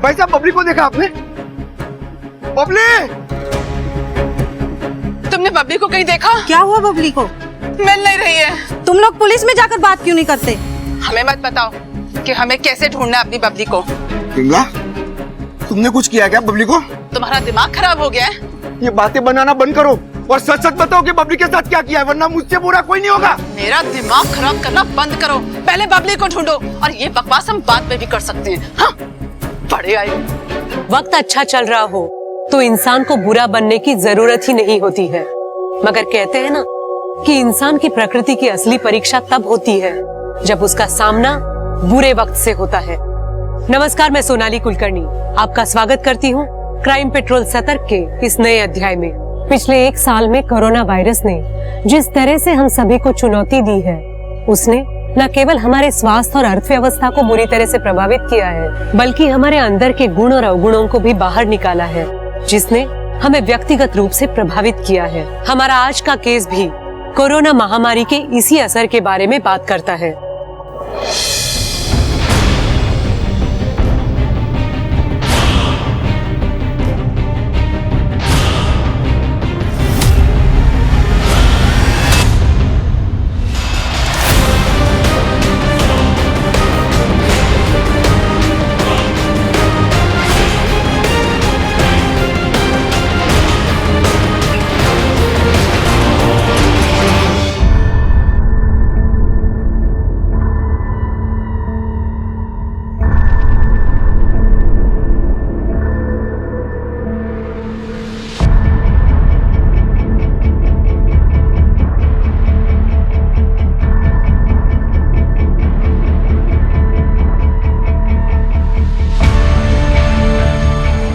भाई साहब बबली को देखा आपने? बबली! तुमने बबली को कहीं देखा? क्या हुआ बबली को? मिल नहीं रही है। तुम लोग पुलिस में जाकर बात क्यों नहीं करते? हमें मत बताओ कि हमें कैसे ढूंढना है अपनी बबली को। विमला, तुमने कुछ किया क्या बबली को? तुम्हारा दिमाग खराब हो गया है? ये बातें बनाना बंद करो और सच सच बताओ कि बबली के साथ क्या किया है, वरना मुझसे बुरा कोई नहीं होगा। मेरा दिमाग खराब करना बंद करो। पहले बबली को ढूंढो और ये बकवास हम बाद में भी कर सकते हैं। हाँ, बड़े आए। वक्त अच्छा चल रहा हो तो इंसान को बुरा बनने की जरूरत ही नहीं होती है, मगर कहते हैं ना कि इंसान की प्रकृति की असली परीक्षा तब होती है जब उसका सामना बुरे वक्त से होता है। नमस्कार, मैं सोनाली कुलकर्णी आपका स्वागत करती हूँ क्राइम पेट्रोल सतर्क के इस नए अध्याय में। पिछले 1 साल में कोरोना वायरस ने जिस तरह से हम सभी को चुनौती दी है, उसने न केवल हमारे स्वास्थ्य और अर्थव्यवस्था को बुरी तरह से प्रभावित किया है, बल्कि हमारे अंदर के गुण और अवगुणों को भी बाहर निकाला है, जिसने हमें व्यक्तिगत रूप से प्रभावित किया है। हमारा आज का केस भी कोरोना महामारी के इसी असर के बारे में बात करता है।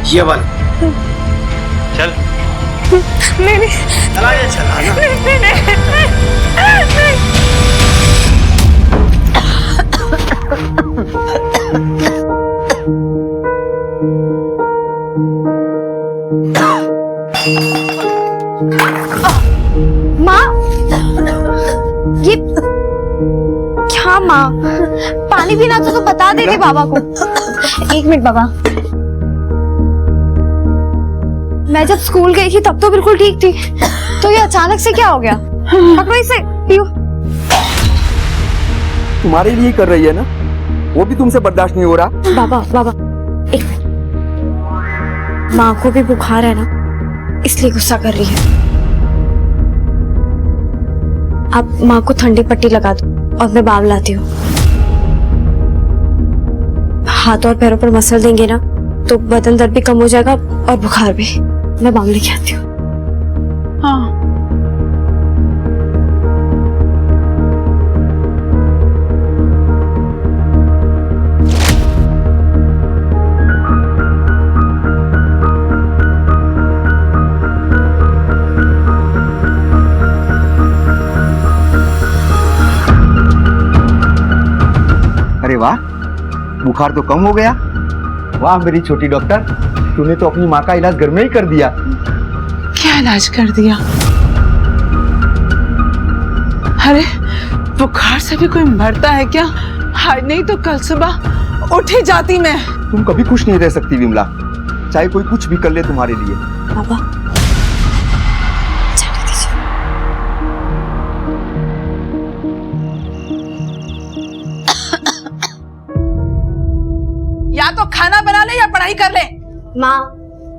ये वाला चल नहीं चला या चला ना। माँ, ये क्या माँ? पानी पीना तो बता देते बाबा को। 1 मिनट बाबा। मैं जब स्कूल गई थी तब तो बिल्कुल ठीक थी, तो ये अचानक से क्या हो गया? पकड़ो इसे, पियो। तुम्हारे लिए कर रही है ना, वो भी तुमसे बर्दाश्त नहीं हो रहा। बाबा बाबा 1 मिनट। माँ को भी बुखार है ना, इसलिए गुस्सा कर रही है। आप माँ को ठंडी पट्टी लगा दो और मैं बाम लाती हूँ। हाथ और पैरों पर मसल देंगे ना तो बदन दर्द भी कम हो जाएगा और बुखार भी। मैं बाम लेके आती हूँ। हाँ। अरे वाह, बुखार तो कम हो गया। वाह मेरी छोटी डॉक्टर, तूने तो अपनी माँ का इलाज घर में ही कर दिया। क्या इलाज कर दिया? अरे बुखार से भी कोई मरता है क्या? हाय, नहीं तो कल सुबह उठ ही जाती मैं। तुम कभी खुश नहीं रह सकती विमला, चाहे कोई कुछ भी कर ले तुम्हारे लिए। बाबा जाने दीजिए। या तो खाना बना ले या पढ़ाई कर ले। माँ,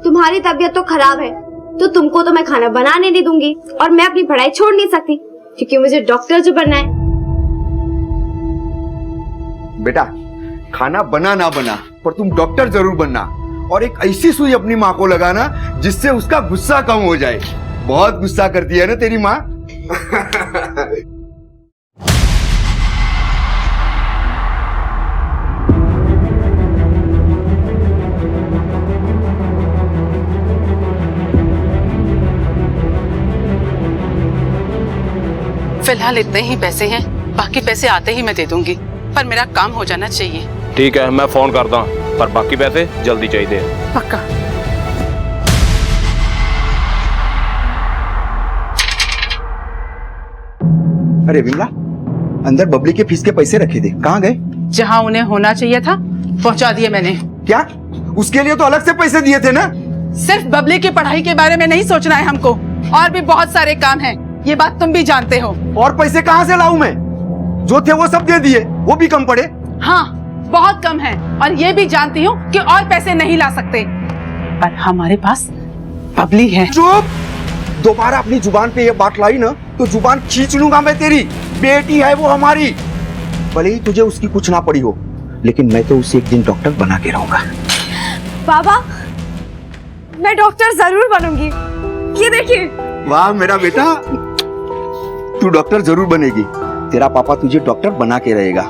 तुम्हारी तबीयत तो खराब है, तो तुमको तो मैं खाना बनाने नहीं दूंगी और मैं अपनी पढ़ाई छोड़ नहीं सकती, क्योंकि मुझे डॉक्टर जो बनना है। बेटा, खाना बना ना बना, पर तुम डॉक्टर जरूर बनना, और एक ऐसी सुई अपनी माँ को लगाना जिससे उसका गुस्सा कम हो जाए। बहुत गुस्सा करती है ना तेरी माँ। फिलहाल इतने ही पैसे हैं, बाकी पैसे आते ही मैं दे दूंगी, पर मेरा काम हो जाना चाहिए। ठीक है, मैं फोन करता हूँ, पर बाकी पैसे जल्दी चाहिए। पक्का। अरे विमला, अंदर बबली के फीस के पैसे रखे थे, कहाँ गए? जहाँ उन्हें होना चाहिए था पहुँचा दिए मैंने। क्या? उसके लिए तो अलग से पैसे दिए थे ना। सिर्फ बबली की पढ़ाई के बारे में नहीं सोचना है हमको, और भी बहुत सारे काम हैं। ये बात तुम भी जानते हो। और पैसे कहाँ से लाऊं मैं? जो थे वो सब दे दिए, वो भी कम पड़े। हाँ, बहुत कम है, और ये भी जानती हूँ कि और पैसे नहीं ला सकते, पर हमारे पास बबली है। चुप! दोबारा अपनी जुबान पे ये बात लाई ना तो जुबान खींच लूंगा मैं तेरी। बेटी है वो हमारी, भले ही तुझे उसकी कुछ ना पड़ी हो, लेकिन मैं तो उसे एक दिन डॉक्टर बना के रहूंगा। बाबा, मैं डॉक्टर जरूर बनूंगी। ये देखिए। वाह मेरा बेटा, तू डॉक्टर जरूर बनेगी। तेरा पापा तुझे डॉक्टर बना के रहेगा,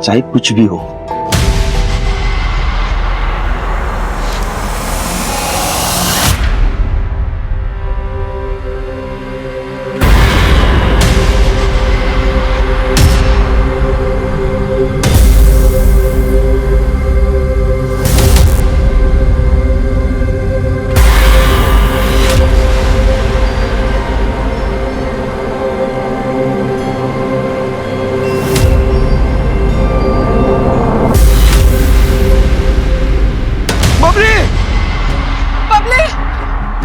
चाहे कुछ भी हो।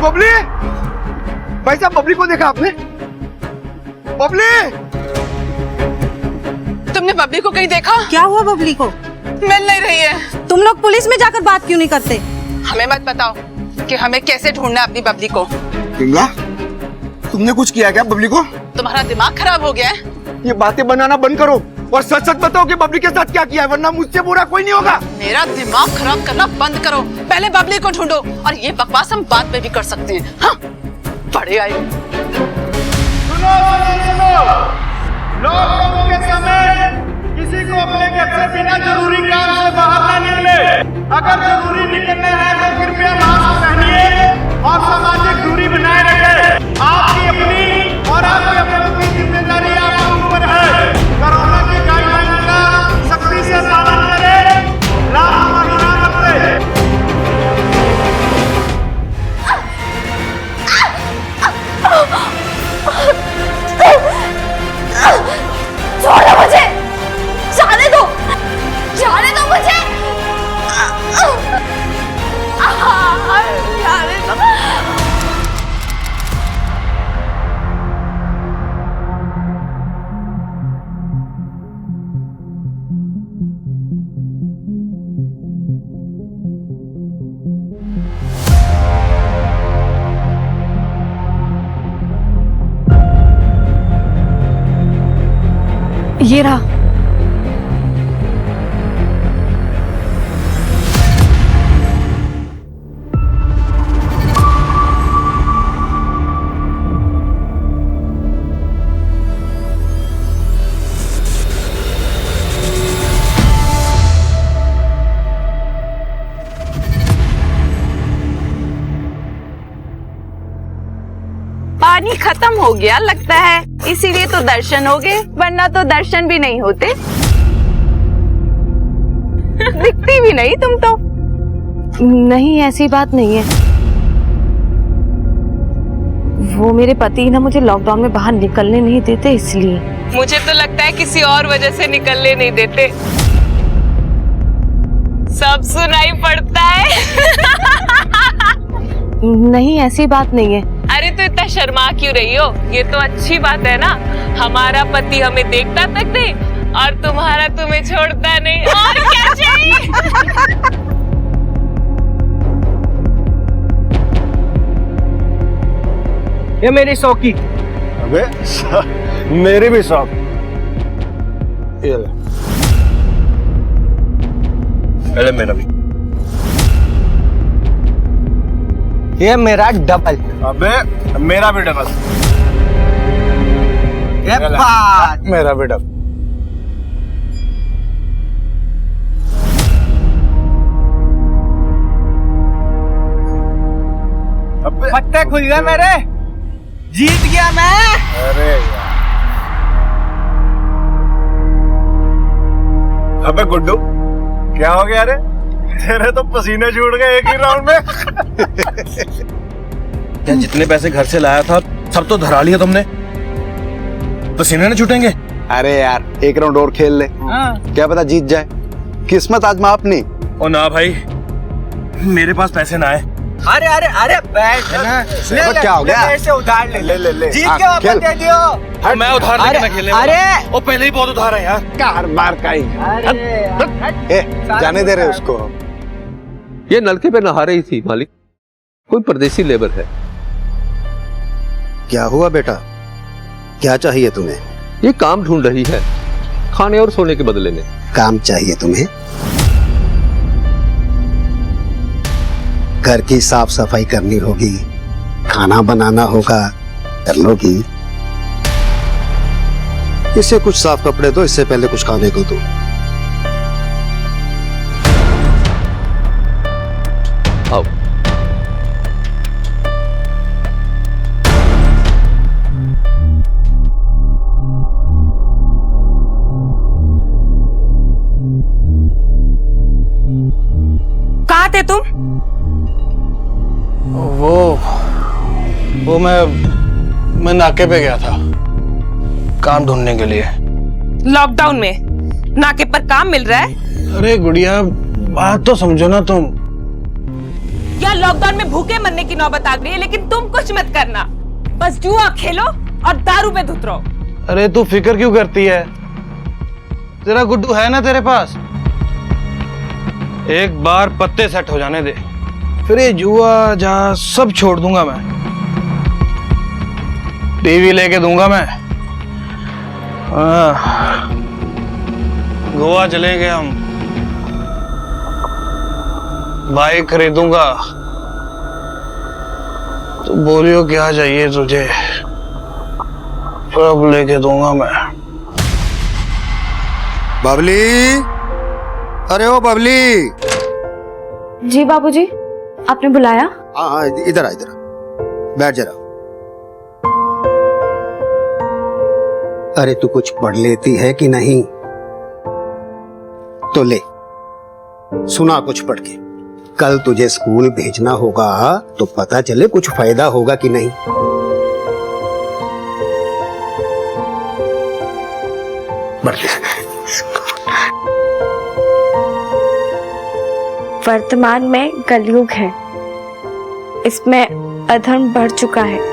बबली! भाई साहब, बबली को देखा आपने? बबली! तुमने बबली को कहीं देखा? क्या हुआ बबली को? मिल नहीं रही है। तुम लोग पुलिस में जाकर बात क्यों नहीं करते? हमें मत बताओ कि हमें कैसे ढूंढना है अपनी बबली को। पिंगला, तुमने कुछ किया क्या बबली को? तुम्हारा दिमाग खराब हो गया है? ये बातें बनाना बंद करो और सच सच बताओ कि बबली के साथ क्या किया है, वरना मुझसे बुरा कोई नहीं होगा। मेरा दिमाग खराब करना बंद करो, पहले बबली को ढूंढो, और ये बकवास हम बाद में भी कर सकते हैं। हाँ, बड़े आए। सुनो लॉकडाउन के समय किसी को अपने घर से बिना जरूरी काम से बाहर ना निकले। अगर जरूरी निकलना है तो कृपया मास्क पहनिए और सामाजिक दूरी बनाए रखें। आपकी अपनी और आपके अपनों की जिम्मेदारी आपके ऊपर है। कोरोना की गाइडलाइन का सख्ती से पालन करें, लापरवाही ना बरतें। छोड़ो मुझे, जाने दो, जाने दो मुझे। जाने दो। ये रहा। पानी खत्म हो गया लगता है, इसीलिए तो दर्शन हो गए, वरना तो दर्शन भी नहीं होते। दिखती भी नहीं तुम तो। नहीं, ऐसी बात नहीं है। वो मेरे पति ना मुझे लॉकडाउन में बाहर निकलने नहीं देते, इसलिए। मुझे तो लगता है किसी और वजह से निकलने नहीं देते। सब सुनाई पड़ता है। नहीं, ऐसी बात नहीं है। अरे तो इतना शर्मा क्यों रही हो? ये तो अच्छी बात है ना, हमारा पति हमें देखता तक नहीं और तुम्हारा तुम्हें छोड़ता नहीं। और क्या चाहिए? ये मेरी शौकी। अबे मेरी भी शौक। ये ले मेरा भी। ये मेरा डबल। अबे मेरा भी डबल। ये पाँच। मेरा भी डबल। अबे पत्ते खुल गए मेरे, जीत गया मैं। अरे यार, अबे गुड्डू क्या हो गया रे? तेरे तो पसीने छूट गए एक ही राउंड में। क्या जितने पैसे घर से लाया था सब तो धरा लिया तुमने? पसीने न छूटेंगे? अरे यार एक राउंड और खेल ले, क्या पता जीत जाए। किस्मत आजमा अपनी। ओ ना भाई, मेरे पास पैसे ना आए। अरे अरे अरे बैठ ना। तो क्या हो गया? ऐसे उधार ले ले ले जीत हाँ, के वापस खेल। दे दियो। मैं उधार लेके ना खेलने वाला। अरे वो पहले ही बहुत उधार है यार। कार बार का ही। जाने दे रहे उसको। ये नलके पे नहा रही थी मालिक, कोई परदेसी लेबर है। क्या हुआ बेटा, क्या चाहिए तुम्हें? ये काम ढूंढ रही है, खाने और सोने के बदले में। काम चाहिए तुम्हें? घर की साफ सफाई करनी होगी, खाना बनाना होगा, कर लोगी। इसे कुछ साफ कपड़े दो, इससे पहले कुछ खाने को दो। आओ। कहाँ थे तुम? वो मैं नाके पे गया था काम ढूंढने के लिए। लॉकडाउन में नाके पर काम मिल रहा है? अरे गुड़िया, बात तो समझो ना तुम। या लॉकडाउन में भूखे मरने की नौबत आ गई है, लेकिन तुम कुछ मत करना, बस जुआ खेलो और दारू पे धुत रहो। अरे तू फिक्र क्यों करती है? तेरा गुड्डू है ना तेरे पास, एक बार पत्ते सेट हो जाने दे, फिर ये जुआ जा सब छोड़ दूंगा मैं। टीवी लेके दूंगा मैं। गोवा चलेंगे हम, बाइक खरीदूंगा। तो बोलियो क्या चाहिए तुझे, सब लेके दूंगा मैं। बबली, अरे ओ बबली। जी बाबूजी, आपने बुलाया? हाँ, इधर आ, इधर आ, बैठ जरा। अरे तू कुछ पढ़ लेती है कि नहीं? तो ले, सुना कुछ पढ़ के। कल तुझे स्कूल भेजना होगा तो पता चले कुछ फायदा होगा कि नहीं। वर्तमान में कलयुग है, इसमें अधर्म बढ़ चुका है।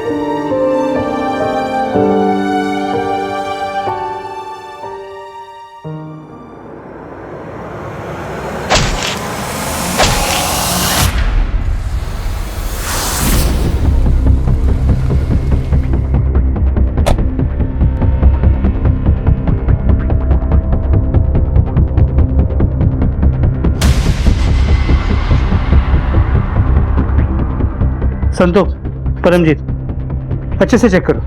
संतोष, परमजीत, अच्छे से चेक करो।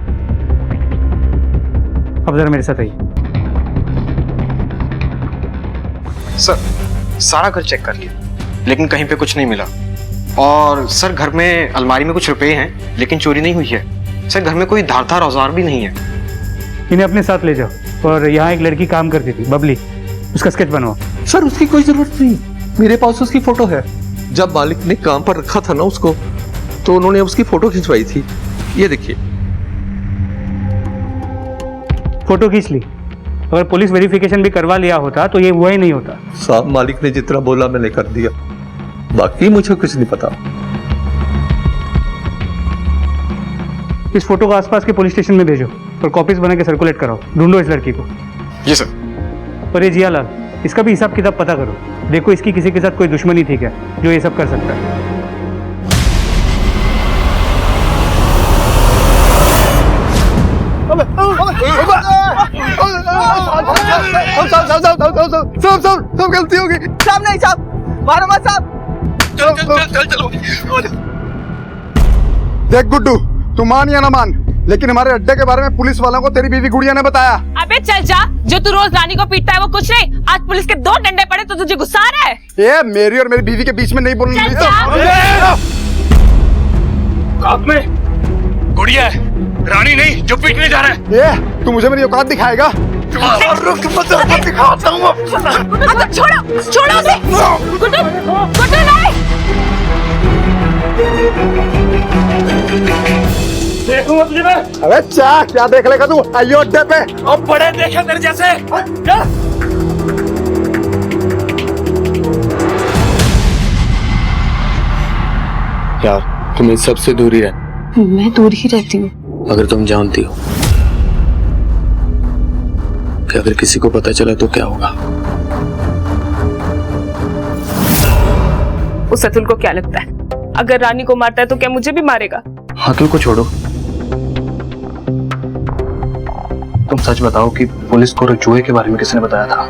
अब जरा मेरे साथ आइए। सर, सारा घर चेक कर लिया, लेकिन कहीं पे कुछ नहीं मिला। और सर, घर में अलमारी में कुछ रुपए हैं, लेकिन चोरी नहीं हुई है। सर, घर में कोई धारदार औजार भी नहीं है। इन्हें अपने साथ ले जाओ और यहाँ एक लड़की काम करती थी, बबली, उसका स्केच बनवाओ। सर, उसकी कोई जरूरत नहीं, मेरे पास उसकी फोटो है। जब मालिक ने काम पर रखा था ना उसको, तो उन्होंने उसकी फोटो खिंचवाई थी। ये देखिए, फोटो खींच ली। अगर पुलिस वेरिफिकेशन भी करवा लिया होता तो ये हुआ ही नहीं होता। साहब, मालिक ने जितना बोला मैंने कर दिया, बाकी मुझे कुछ नहीं पता। इस फोटो को आसपास के पुलिस स्टेशन में भेजो और कॉपीज बना के सर्कुलेट कराओ। ढूंढो इस लड़की को। जी सर। और ये जियालाल, इसका भी हिसाब किताब पता करो। देखो इसकी किसी के साथ कोई दुश्मनी थी क्या, जो ये सब कर सकता है। सब गलती होगी साहब। नहीं साहब, मारो मत साहब। चलो। देख गुड्डू, तू मान या ना मान, लेकिन हमारे अड्डे के बारे में पुलिस वालों को तेरी बीवी गुड़िया ने बताया। अबे चल जा, जो तू रोज रानी को पीटता है वो कुछ नहीं। आज पुलिस के 2 डंडे पड़े तो तुझे गुस्सा आ रहा है? ये मेरी और मेरी बीवी के बीच में नहीं बोलना। गुड़िया है, रानी नहीं जो पीटने जा रहा है। ये तू मुझे मेरी औकात दिखाएगा? दिखाता हूँ। छोड़ो उसे। गुड्डू, गुड्डू नहीं। देखूं अपनी में। अबे क्या देख लेगा तू? आइयो अड्डे पे। अब बड़े देखे तेरे जैसे। यार तुम इस सबसे दूर ही रह। मैं दूर ही रहती हूँ। अगर तुम जानती हो कि अगर किसी को पता चला तो क्या होगा? उस अतुल को क्या लगता है, अगर रानी को मारता है तो क्या मुझे भी मारेगा? अतुल को छोड़ो, तुम सच बताओ कि पुलिस को जुए के बारे में किसने बताया था?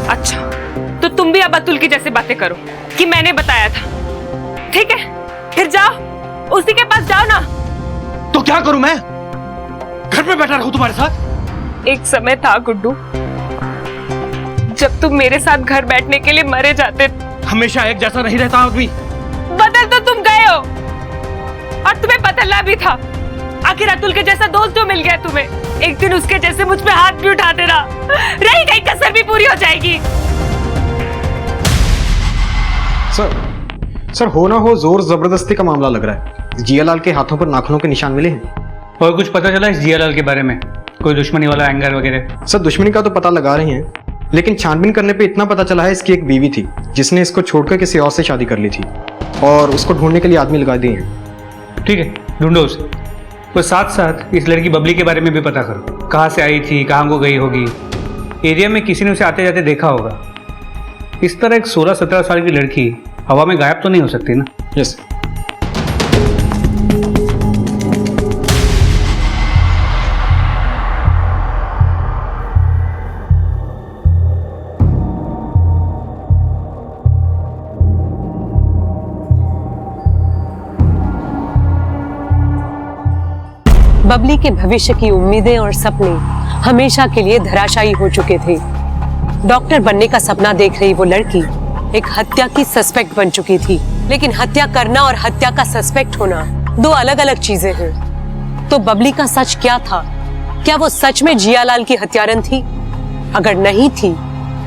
अच्छा, तो तुम भी अब अतुल की जैसी बातें करो कि मैंने बताया था। ठीक है, फिर जाओ, उसी के पास जाओ ना। तो क्या करूं मैं? घर में बैठा रहूं तुम्हारे साथ? एक समय था गुड्डू जब तुम मेरे साथ घर बैठने के लिए मरे जाते। हमेशा एक जैसा नहीं रहता आदमी। बदल तो तुम गए हो, और तुम्हें बदलना भी था। आखिर अतुल के जैसा दोस्त जो मिल गया तुम्हें, एक दिन उसके जैसे मुझ पे हाथ भी उठा देना, रही गई कसर भी पूरी हो जाएगी। सर हो ना हो जोर जबरदस्ती का मामला लग रहा है। जियालाल के हाथों पर नाखूनों के निशान मिले हैं। और कुछ पता चला इस जियालाल के बारे में? कोई दुश्मनी वाला एंगर वगैरह? सर दुश्मनी का तो पता लगा रहे हैं, लेकिन छानबीन करने पे इतना पता चला है इसकी एक बीवी थी जिसने इसको छोड़कर किसी और से शादी कर ली थी, और उसको ढूंढने के लिए आदमी लगा दिए हैं। ठीक है, ढूंढो उसे। तो साथ साथ इस लड़की बबली के बारे में भी पता करो। कहाँ से आई थी, कहाँ को गई होगी, एरिया में किसी ने उसे आते जाते देखा होगा। इस तरह एक 16-17 साल की लड़की हवा में गायब तो नहीं हो सकती ना? यस। बबली के भविष्य की उम्मीदें और सपने हमेशा के लिए धराशायी हो चुके थे। डॉक्टर बनने का सपना देख रही वो लड़की एक हत्या की सस्पेक्ट बन चुकी थी। लेकिन हत्या करना और हत्या का सस्पेक्ट होना दो अलग अलग चीजें हैं। तो बबली का सच क्या था? क्या वो सच में जियालाल की हत्यारन थी? अगर नहीं थी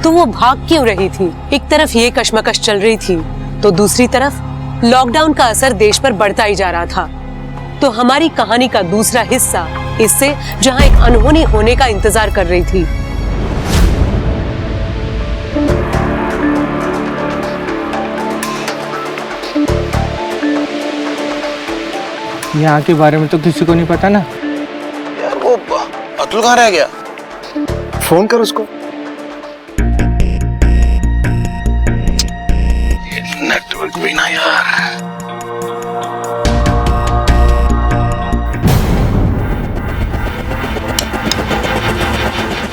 तो वो भाग क्यों रही थी? एक तरफ ये कशमकश चल रही थी तो दूसरी तरफ लॉकडाउन का असर देश पर बढ़ता ही जा रहा था। तो हमारी कहानी का दूसरा हिस्सा इससे जहां एक अनहोनी होने का इंतजार कर रही थी। यहाँ के बारे में तो किसी को नहीं पता ना। यार वो अतुल कहाँ रह गया? फोन कर उसको। नेटवर्क भी ना यार।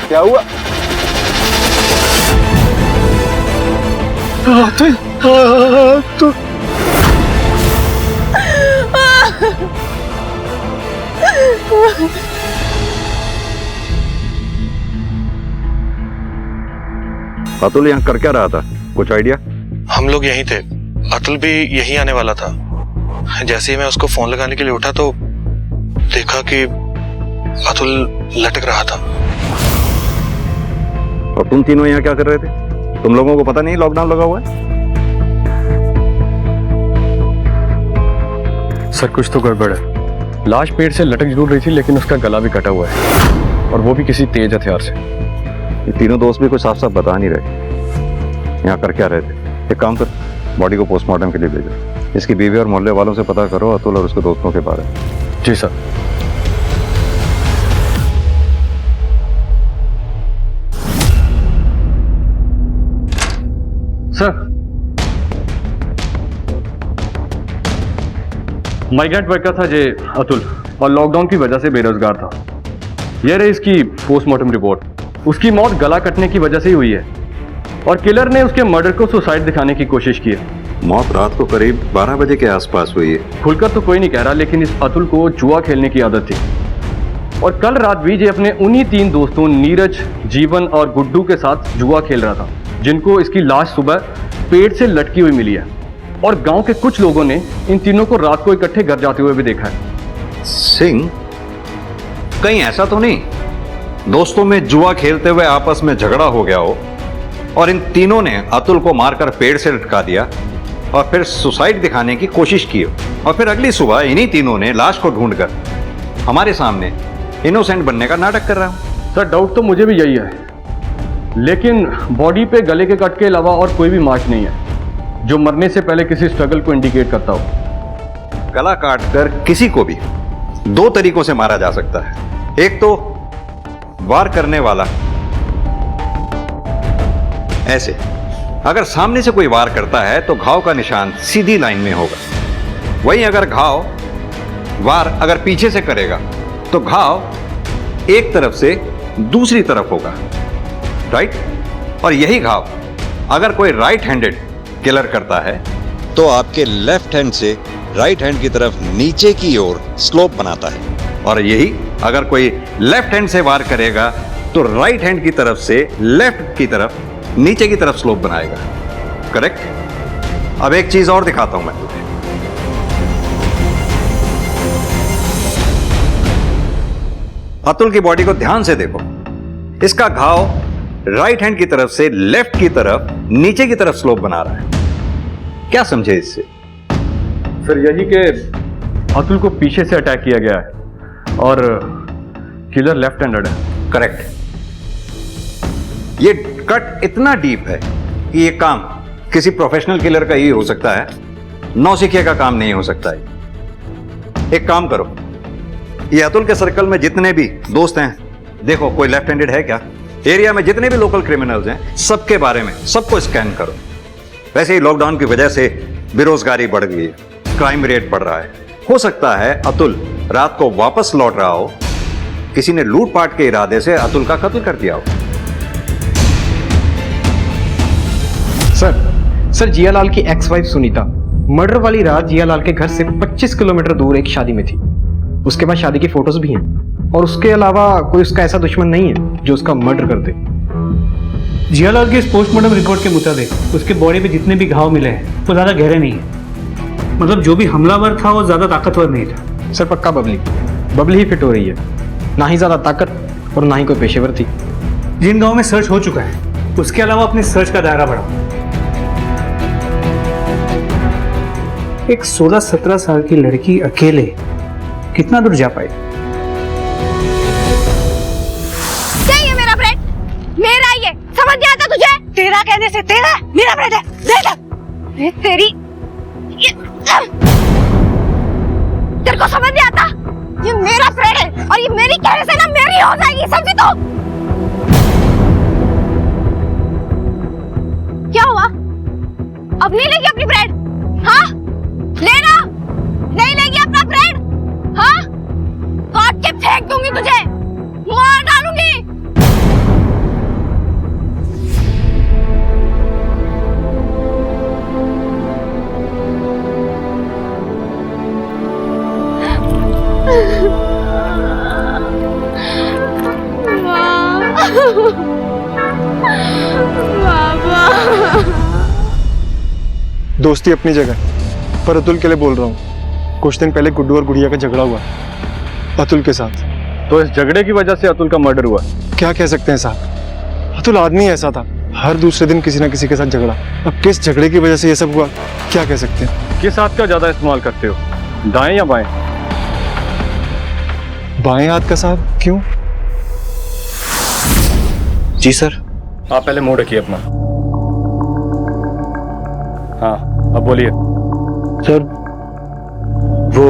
क्या हुआ? अतुल अतुल यहाँ कर क्या रहा था, कुछ आइडिया? हम लोग यहीं थे, अतुल भी यहीं आने वाला था। जैसे ही मैं उसको फोन लगाने के लिए उठा तो देखा कि अतुल लटक रहा था। और तुम तीनों यहाँ क्या कर रहे थे? तुम लोगों को पता नहीं लॉकडाउन लगा हुआ है? सर कुछ तो गड़बड़ है। लाश पेड़ से लटक जरूर रही थी लेकिन उसका गला भी कटा हुआ है, और वो भी किसी तेज हथियार से। ये तीनों दोस्त भी कुछ साफ साफ बता नहीं रहे यहाँ कर क्या रहे थे। एक काम कर, बॉडी को पोस्टमार्टम के लिए भेजो। इसकी बीवी और मोहल्ले वालों से पता करो अतुल और उसके दोस्तों के बारे में। जी सर। सर, माइग्रेंट वर्कर था जे अतुल, और लॉकडाउन की वजह से बेरोजगार था। यह रही इसकी पोस्टमार्टम रिपोर्ट। उसकी मौत गला कटने की वजह से ही हुई है, और किलर ने उसके मर्डर को सुसाइड दिखाने की कोशिश की है। मौत रात को करीब 12 बजे के आसपास हुई है। खुलकर तो कोई नहीं कह रहा, लेकिन इस अतुल को जुआ खेलने की आदत थी, और कल रात भी ये अपने उन्हीं 3 दोस्तों नीरज, जीवन और गुड्डू के साथ जुआ खेल रहा था, जिनको इसकी लाश सुबह पेड़ से लटकी हुई मिली है। और गांव के कुछ लोगों ने इन तीनों को रात को इकट्ठे घर जाते हुए भी देखा है। सिंह, कहीं ऐसा तो नहीं दोस्तों में जुआ खेलते हुए आपस में झगड़ा हो गया हो और इन तीनों ने अतुल को मारकर पेड़ से लटका दिया और फिर सुसाइड दिखाने की कोशिश की हो, और फिर अगली सुबह इन्हीं तीनों ने लाश को ढूंढकर हमारे सामने इनोसेंट बनने का नाटक कर रहा हूं। सर डाउट तो मुझे भी यही है, लेकिन बॉडी पे गले के कट के अलावा और कोई भी मार्क नहीं है। जो मरने से पहले किसी स्ट्रगल को इंडिकेट करता हो। गला काटकर किसी को भी दो तरीकों से मारा जा सकता है। एक तो वार करने वाला ऐसे, अगर सामने से कोई वार करता है तो घाव का निशान सीधी लाइन में होगा। वहीं अगर वार अगर पीछे से करेगा तो घाव एक तरफ से दूसरी तरफ होगा, राइट। और यही घाव अगर कोई राइट हैंडेड किलर करता है तो आपके लेफ्ट हैंड से राइट हैंड की तरफ नीचे की ओर स्लोप बनाता है। और यही अगर कोई लेफ्ट हैंड से वार करेगा तो राइट हैंड की तरफ से लेफ्ट की तरफ नीचे की तरफ स्लोप बनाएगा, करेक्ट। अब एक चीज और दिखाता हूं मैं तुम्हें। अतुल की बॉडी को ध्यान से देखो। इसका घाव राइट हैंड की तरफ से लेफ्ट की तरफ नीचे की तरफ स्लोप बना रहा है। क्या समझे इससे? सर यही कि अतुल को पीछे से अटैक किया गया है और किलर लेफ्ट हैंडेड है। करेक्ट। ये कट इतना डीप है कि ये काम किसी प्रोफेशनल किलर का ही हो सकता है, नौसिखिया का काम नहीं हो सकता है। एक काम करो, ये अतुल के सर्कल में जितने भी दोस्त हैं, देखो कोई लेफ्ट हैंडेड है क्या। एरिया में जितने भी लोकल क्रिमिनल्स हैं सबके बारे में सबको स्कैन करो। वैसे ही लॉकडाउन की वजह से बेरोजगारी बढ़ गई है, क्राइम रेट बढ़ रहा है। हो सकता है अतुल रात को वापस लौट रहा हो, किसी ने लूटपाट के इरादे से अतुल का कत्ल कर दिया हो। सर जियालाल की एक्स वाइफ सुनीता मर्डर वाली रात जियालाल के घर से 25 किलोमीटर दूर एक शादी में थी। उसके बाद शादी की फोटोज भी हैं और उसके अलावा कोई उसका ऐसा दुश्मन नहीं है जो उसका मर्डर कर दे। जियालाल के इस पोस्टमार्टम रिपोर्ट के मुताबिक उसके बॉडी पे जितने भी घाव मिले हैं वो ज्यादा गहरे नहीं है। मतलब जो भी हमलावर था वो ज्यादा ताकतवर नहीं था। सर पक्का बबली ही फिट हो रही है, ना ही ज्यादा ताकत और ना ही कोई पेशेवर थी। जिन गांव में सर्च हो चुका है उसके अलावा अपने सर्च का दायरा बढ़ाओ। एक 16-17 साल की लड़की अकेले कितना दूर जा पाई? चाहिए मेरा ब्रेड, मेरा ये समझ नहीं आता तुझे? तेरा कहने से तेरा मेरा ब्रेड है, दे दे। तेरी तेरे को समझ नहीं आता? ये मेरा ब्रेड है और ये मेरी कहने से ना मेरी हो जाएगी, समझी तू? क्या हुआ? अब नहीं लेगी अपनी ब्रेड? हाँ लेना, नहीं लेगी अपना ब्रेड? हाँ काट के फेंक दूंगी तुझे, मार डालूंगी। दोस्ती अपनी जगह, पर अतुल के लिए बोल रहा हूँ। कुछ दिन पहले गुड्डू और गुड़िया का झगड़ा हुआ अतुल के साथ। तो इस झगड़े की वजह से अतुल का मर्डर हुआ? क्या कह सकते हैं साहब, अतुल आदमी ऐसा था, हर दूसरे दिन किसी न किसी के साथ झगड़ा। अब किस झगड़े की वजह से ये सब हुआ, क्या कह सकते हैं। किस हाथ का ज्यादा इस्तेमाल करते हो, दाएं या बाएं? बाएं हाथ का साहब, क्यों? जी सर। आप पहले मुंह रखिए अपना। हाँ अब बोलिए। सर वो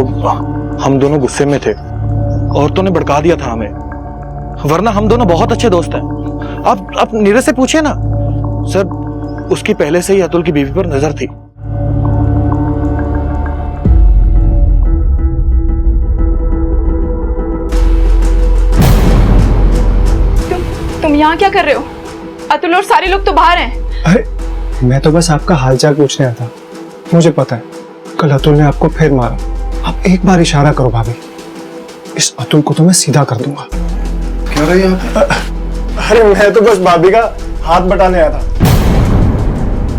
हम दोनों गुस्से में थे, औरतों ने भड़का दिया था हमें, वरना हम दोनों बहुत अच्छे दोस्त हैं। आप नीरज से पूछिए ना सर, उसकी पहले से ही अतुल की बीवी पर नजर थी। तुम यहाँ क्या कर रहे हो? अतुल और सारे लोग तो बाहर हैं। अरे मैं तो बस आपका हालचाल पूछने आया था। मुझे पता है कल अतुल ने आपको फिर मारा। आप एक बार इशारा करो भाभी, इस अतुल को तो मैं सीधा कर दूंगा। क्या रही आप? अरे मैं तो बस भाभी का हाथ बटाने आया था,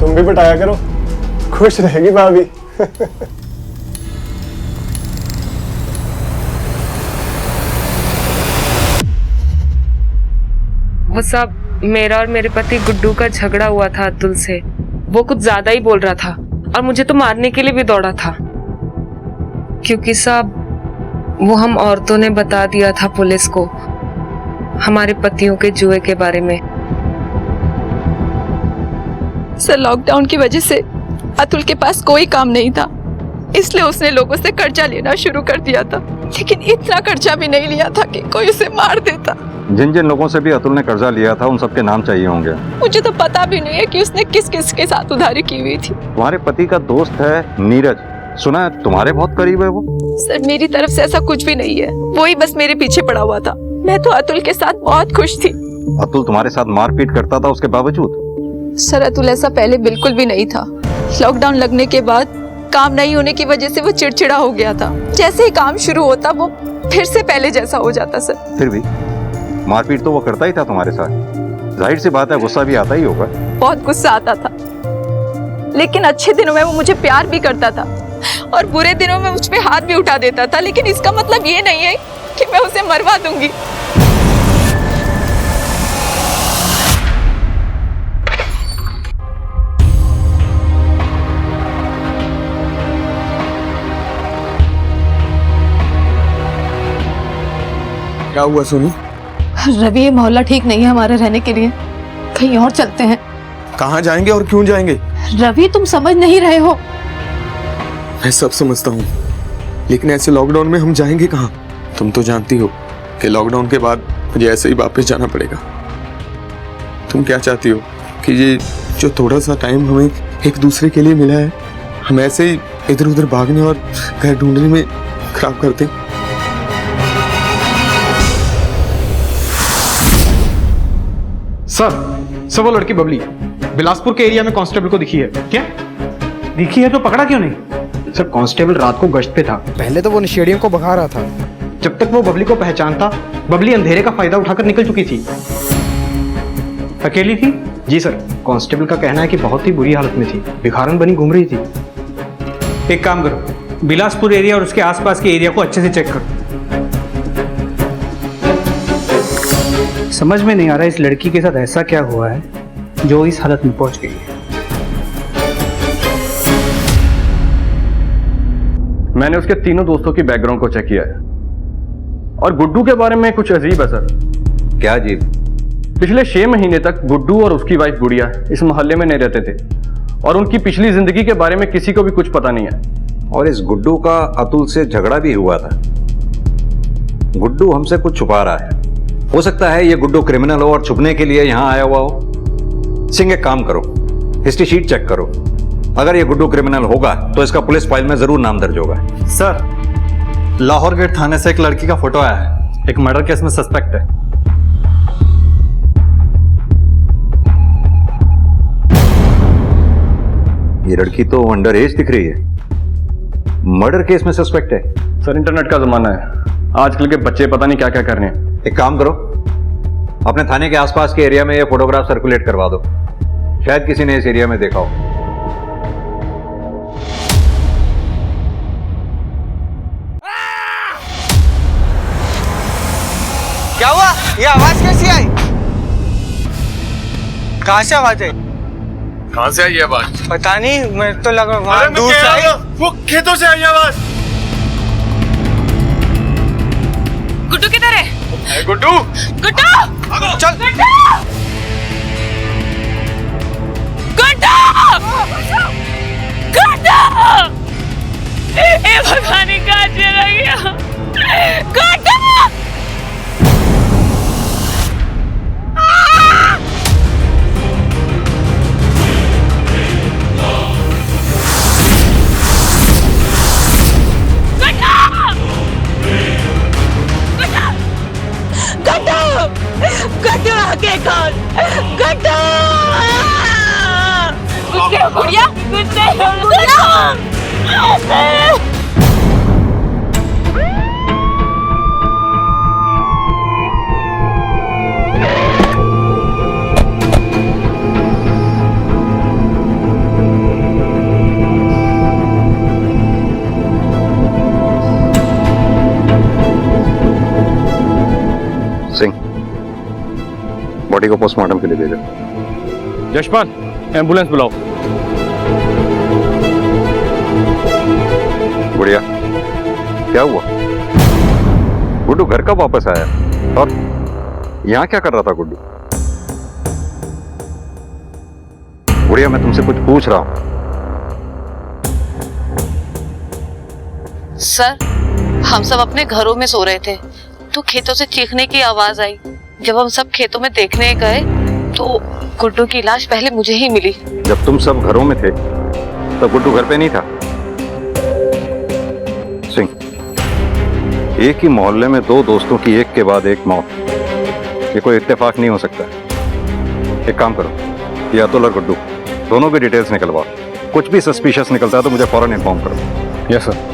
तुम भी बटाया करो, खुश रहेगी भाभी। वो सब मेरा और मेरे पति गुड्डू का झगड़ा हुआ था अतुल से। वो कुछ ज्यादा ही बोल रहा था और मुझे तो मारने के लिए भी दौड़ा था, क्योंकि साहब वो हम औरतों ने बता दिया था पुलिस को हमारे पतियों के जुए के बारे में। सर लॉकडाउन की वजह से अतुल के पास कोई काम नहीं था, इसलिए उसने लोगों से कर्जा लेना शुरू कर दिया था। लेकिन इतना कर्जा भी नहीं लिया था कि कोई उसे मार देता। जिन जिन लोगों से भी अतुल ने कर्जा लिया था उन सबके नाम चाहिए होंगे। मुझे तो पता भी नहीं है कि उसने किस किस के साथ उधारी की हुई थी। तुम्हारे पति का दोस्त है नीरज, सुना है तुम्हारे बहुत करीब है वो। सर मेरी तरफ से ऐसा कुछ भी नहीं है, वो ही बस मेरे पीछे पड़ा हुआ था। मैं तो अतुल के साथ बहुत खुश थी। अतुल तुम्हारे साथ मारपीट करता था उसके बावजूद? सर अतुल ऐसा पहले बिल्कुल भी नहीं था। लॉकडाउन लगने के बाद काम नहीं होने की वजह से वो चिड़चिड़ा हो गया था। जैसे ही काम शुरू होता वो फिर से पहले जैसा हो जाता। सर फिर भी मारपीट तो वो करता ही था तुम्हारे साथ, जाहिर सी बात है गुस्सा भी आता ही होगा। बहुत गुस्सा आता था, लेकिन अच्छे दिनों में वो मुझे प्यार भी करता था और बुरे दिनों में मुझ पे हाथ भी उठा देता था। लेकिन इसका मतलब ये नहीं है कि मैं उसे मरवा दूंगी। क्या हुआ सोनी? रवि, ये मोहल्ला ठीक नहीं है हमारे रहने के लिए, कहीं और चलते हैं। कहाँ जाएंगे और क्यों जाएंगे? रवि, तुम समझ नहीं रहे हो। मैं सब समझता हूँ, लेकिन ऐसे लॉकडाउन में हम जाएंगे कहाँ? तुम तो जानती हो कि लॉकडाउन के बाद मुझे ऐसे ही वापस जाना पड़ेगा। तुम क्या चाहती हो कि ये जो थोड़ा सा टाइम हमें एक दूसरे के लिए मिला है, हम ऐसे ही इधर उधर भागने और घर ढूंढने में खराब करते? सर वो लड़की बबली बिलासपुर के एरिया में कांस्टेबल को दिखी है। क्या दिखी है तो पकड़ा क्यों नहीं? सर कांस्टेबल रात को गश्त पे था। पहले तो वो नशेड़ियों को भगा रहा था। जब तक वो बबली को पहचानता, बबली अंधेरे का फायदा उठाकर निकल चुकी थी। अकेली थी? जी सर, कांस्टेबल का कहना है कि बहुत ही बुरी हालत में थी, भिखारन बनी घूम रही थी। एक काम करो, बिलासपुर एरिया और उसके आसपास के एरिया को अच्छे से चेक करो। समझ में नहीं आ रहा इस लड़की के साथ ऐसा क्या हुआ है जो इस हालत में पहुंच गई है। मैंने उसके तीनों दोस्तों की बैकग्राउंड को चेक किया है और गुड्डू के बारे में कुछ अजीब है सर। क्या अजीब? पिछले 6 महीने तक गुड्डू और उसकी वाइफ गुड़िया इस मोहल्ले में नहीं रहते थे और उनकी पिछली जिंदगी के बारे में किसी को भी कुछ पता नहीं है। और इस गुड्डू का अतुल से झगड़ा भी हुआ था। गुड्डू हमसे कुछ छुपा रहा है। हो सकता है ये गुड्डू क्रिमिनल हो और छुपने के लिए यहाँ आया हुआ हो। सिंह एक काम करो, हिस्ट्री शीट चेक करो। अगर ये गुड्डू क्रिमिनल होगा तो इसका पुलिस फाइल में जरूर नाम दर्ज होगा। सर, लाहौर गेट थाने से एक लड़की का फोटो आया है, एक मर्डर केस में सस्पेक्ट है। ये लड़की तो अंडर एज दिख रही है, मर्डर केस में सस्पेक्ट है। सर इंटरनेट का जमाना है, आजकल के बच्चे पता नहीं क्या क्या कर रहे हैं। एक काम करो, अपने थाने के आसपास के एरिया में ये फोटोग्राफ सर्कुलेट करवा दो, शायद किसी ने इस एरिया में देखा हो। क्या हुआ? ये आवाज कैसी आई? कहाँ से आवाज आई? कहाँ से आई ये आवाज? पता नहीं, मैं तो लगा वहां दूर से आई। वो खेतों से आई आवाज। गुड्डू किधर है? गुड्डू! गुड्डू! चल! गुड्डू! गुड्डू! ए पता नहीं कहाँ चला गया। गुड्डू! गड्ढू आगे कौन? गड्ढू! गुड़िया! गुड़िया! सिंह, बॉडी को पोस्टमार्टम के लिए भेजो। यशपाल, एम्बुलेंस बुलाओ। गुड़िया, क्या हुआ? गुड्डू घर कब वापस आया और यहाँ क्या कर रहा था गुड्डू? गुड़िया, मैं तुमसे कुछ पूछ रहा हूँ, सर, हम सब अपने घरों में सो रहे थे तो खेतों से चीखने की आवाज आई। जब हम सब खेतों में देखने गए तो गुड्डू की लाश पहले मुझे ही मिली। जब तुम सब घरों में थे तो गुड्डू घर पे नहीं था। सिंह, एक ही मोहल्ले में दो दोस्तों की एक के बाद एक मौत, ये कोई इत्तेफाक नहीं हो सकता। एक काम करो, ये अतुल और गुड्डू दोनों की डिटेल्स निकलवाओ। कुछ भी सस्पिशियस निकलता है तो मुझे फौरन इन्फॉर्म करो। Yes sir.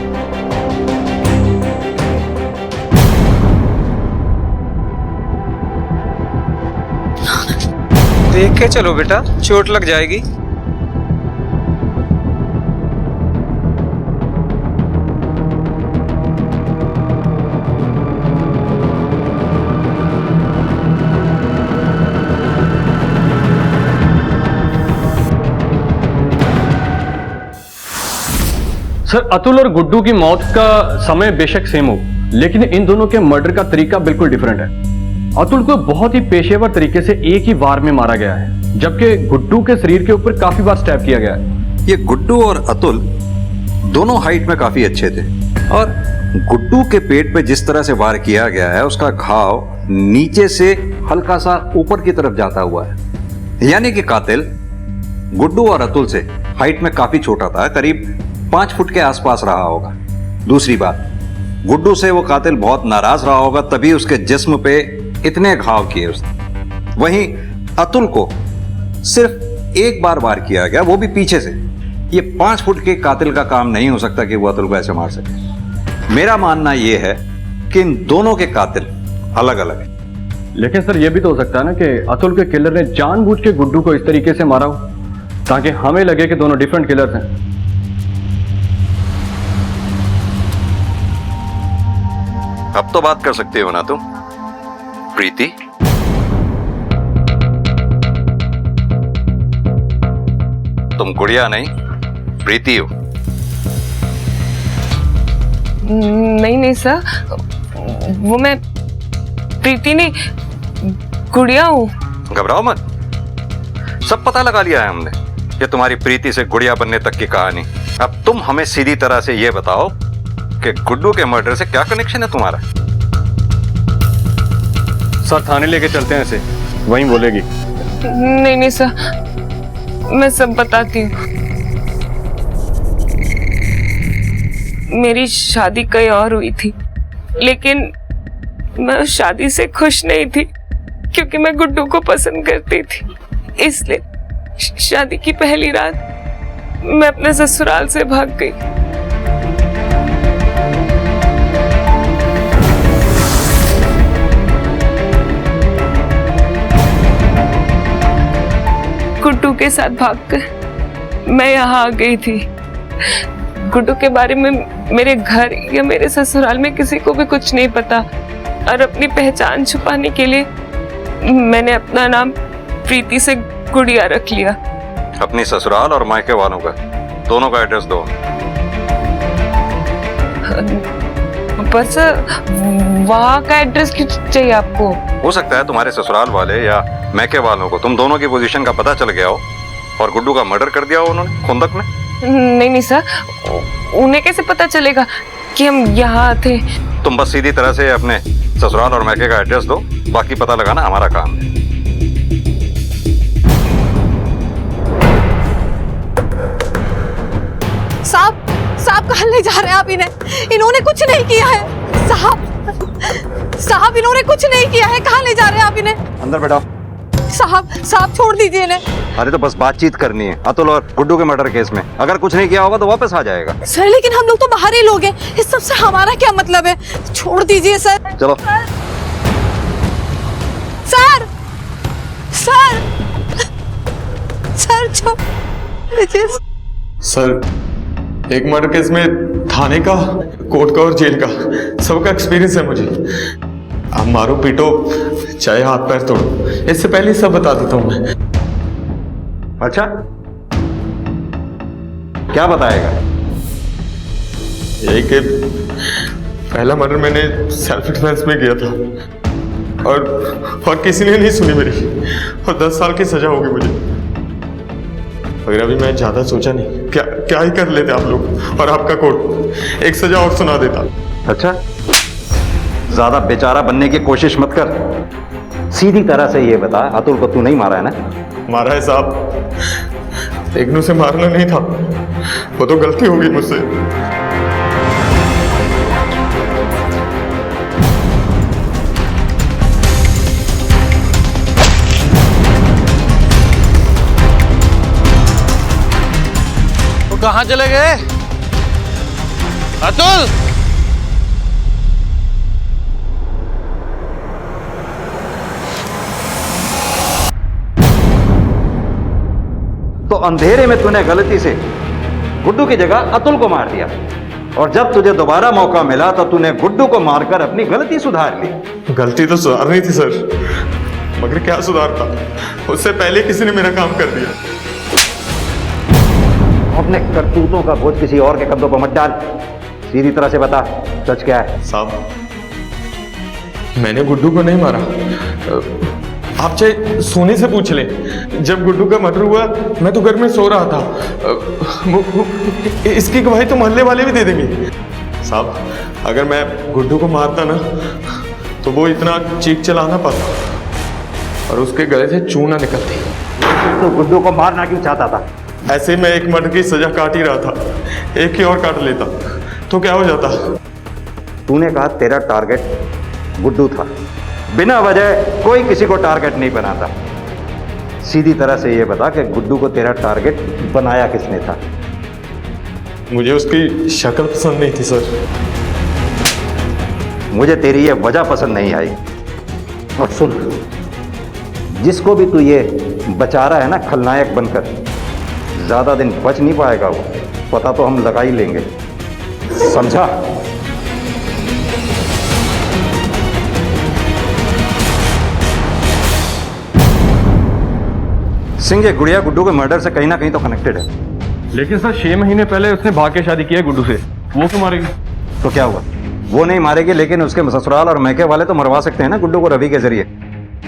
देख के चलो बेटा, चोट लग जाएगी। सर, अतुल और गुड्डू की मौत का समय बेशक सेम हो, लेकिन इन दोनों के मर्डर का तरीका बिल्कुल डिफरेंट है। अतुल को बहुत ही पेशेवर तरीके से एक ही वार में मारा गया है, जबकि गुड्डू के शरीर के ऊपर काफी बार स्टैब किया गया है। ये गुड्डू और अतुल दोनों हाइट में काफी अच्छे थे और गुड्डू के पेट पे जिस तरह से वार किया गया है उसका घाव नीचे से हल्का सा ऊपर की तरफ जाता हुआ है, यानी कि कातिल गुड्डू और अतुल से हाइट में काफी छोटा था, करीब 5 फुट के आसपास रहा होगा। दूसरी बात, गुड्डू से वो कातिल बहुत नाराज रहा होगा, तभी उसके जिस्म पे इतने घाव किए उसने। वहीं अतुल को सिर्फ एक बार वार किया गया, वो भी पीछे से। ये 5 फुट के कातिल का काम नहीं हो सकता कि वो अतुल को ऐसे मार सके। मेरा मानना यह है कि इन दोनों के कातिल अलग अलग हैं। लेकिन सर, ये भी तो हो सकता है ना कि अतुल के किलर ने जानबूझ के गुड्डू को इस तरीके से मारा हो ताकि हमें लगे कि दोनों डिफरेंट किलर्स हैं। अब तो बात कर सकते हो ना तुम, प्रीति? तुम गुड़िया नहीं, प्रीति हो। नहीं सर, वो मैं प्रीति नहीं, गुड़िया हूँ। घबराओ मत, सब पता लगा लिया है हमने, ये तुम्हारी प्रीति से गुड़िया बनने तक की कहानी। अब तुम हमें सीधी तरह से ये बताओ कि गुड्डू के मर्डर से क्या कनेक्शन है तुम्हारा? सर, थाने लेके चलते हैं इसे, वहीं बोलेगी। नहीं सर, मैं सब बताती हूँ। मेरी शादी कहीं और हुई थी, लेकिन मैं उस शादी से खुश नहीं थी क्योंकि मैं गुड्डू को पसंद करती थी। इसलिए शादी की पहली रात मैं अपने ससुराल से भाग गई। गुड्डू के साथ भागकर मैं यहाँ आ गई थी। गुड्डू के बारे में मेरे घर या मेरे ससुराल में किसी को भी कुछ नहीं पता, और अपनी पहचान छुपाने के लिए मैंने अपना नाम प्रीति से गुड़िया रख लिया। अपनी ससुराल और मायके वालों का दोनों का एड्रेस दो। बस वहाँ का एड्रेस क्यों चाहिए आपको? हो सकता है तुम्हारे ससुराल वाले या मैके वालों को तुम दोनों की पोजीशन का पता चल गया हो और गुड्डू का मर्डर कर दिया हो उन्होंने खुंदक में। नहीं सर, उन्हें कैसे पता चलेगा कि हम यहाँ थे? तुम बस सीधी तरह से अपने ससुराल और मैके का एड्रेस दो, बाकी पता लगाना हमारा काम है। साहब कहाँ ले जा रहे हैं आप इन्हें? इन्होंने कुछ नहीं किया है। साहब इन्होंने कुछ नहीं किया है, कहाँ ले जा रहे हैं आप इन्हें? अंदर बैठाओ। साहब छोड़ दीजिए इन्हें। अरे तो बस बातचीत करनी है अतुल और गुड्डू के मर्डर केस में। अगर कुछ नहीं किया होगा तो वापस आ जाएगा। सर लेकिन हम लोग तो बाहर ही लोग हैं, इस सब से हमारा क्या मतलब है? छोड़ दीजिए सर। चलो। सर छोड़ दीजिए। सर, एक मर्डर केस में थाने का, कोर्ट का और जेल का सबका एक्सपीरियंस है मुझे। आप मारो पीटो चाहे हाथ पैर तोड़ो, इससे पहले सब बता देता हूं मैं। अच्छा, क्या बताएगा? यही कि पहला मर्डर मैंने सेल्फ डिफेंस में किया था और किसी ने नहीं सुनी मेरी, और 10 साल की सजा होगी मुझे। मगर अभी मैं ज्यादा सोचा नहीं, क्या ही कर लेते आप लोग, और आपका कोर्ट एक सजा और सुना देता। अच्छा, ज्यादा बेचारा बनने की कोशिश मत कर, सीधी तरह से ये बता, अतुल को तू नहीं मारा है ना? मारा है साहब, इग्नू से मारना नहीं था, वो तो गलती हो गई मुझसे। तो कहाँ चले गए अतुल? तो अंधेरे में तूने गलती से गुड्डू की जगह अतुल को मार दिया, और जब तुझे दोबारा मौका मिला तो तूने गुड्डू को मारकर अपनी गलती सुधार ली। गलती तो सुधारनी थी सर, मगर क्या सुधारता, उससे पहले किसी ने मेरा काम कर दिया। अपने करतूतों का बोझ किसी और के कब्जों पर मत डाल, सीधी तरह से बता सच क्या है। साहब, मैंने गुड्डू को नहीं मारा, आप चाहे सोनी से पूछ ले, जब गुड्डू का मर्डर हुआ मैं तो घर में सो रहा था, इसकी गवाही तो मोहल्ले वाले भी दे देंगे। साहब, अगर मैं गुड्डू को मारता ना तो वो इतना चीख चला ना पाता और उसके गले से चूना निकलती। तो गुड्डू को मारना क्यों चाहता था? ऐसे ही मैं एक मर्डर की सजा काट ही रहा था, एक ही और काट लेता तो क्या हो जाता। तूने कहा तेरा टारगेट गुड्डू था, बिना वजह कोई किसी को टारगेट नहीं बनाता। सीधी तरह से ये बता कि गुड्डू को तेरा टारगेट बनाया किसने था? मुझे उसकी शक्ल पसंद नहीं थी सर। मुझे तेरी ये वजह पसंद नहीं आई। और सुन, जिसको भी तू ये बचा रहा है ना खलनायक बनकर, ज्यादा दिन बच नहीं पाएगा वो, पता तो हम लगा ही लेंगे, समझा? सिंह, ये गुड़िया गुड्डू के मर्डर से कहीं ना कहीं तो कनेक्टेड है। लेकिन सर 6 महीने पहले उसने भाग के शादी की है गुड्डू से, वो क्यों मारेगी? तो क्या हुआ, वो नहीं मारेगी, लेकिन उसके ससुराल और मैके वाले तो मरवा सकते हैं ना गुड्डू को रवि के जरिए।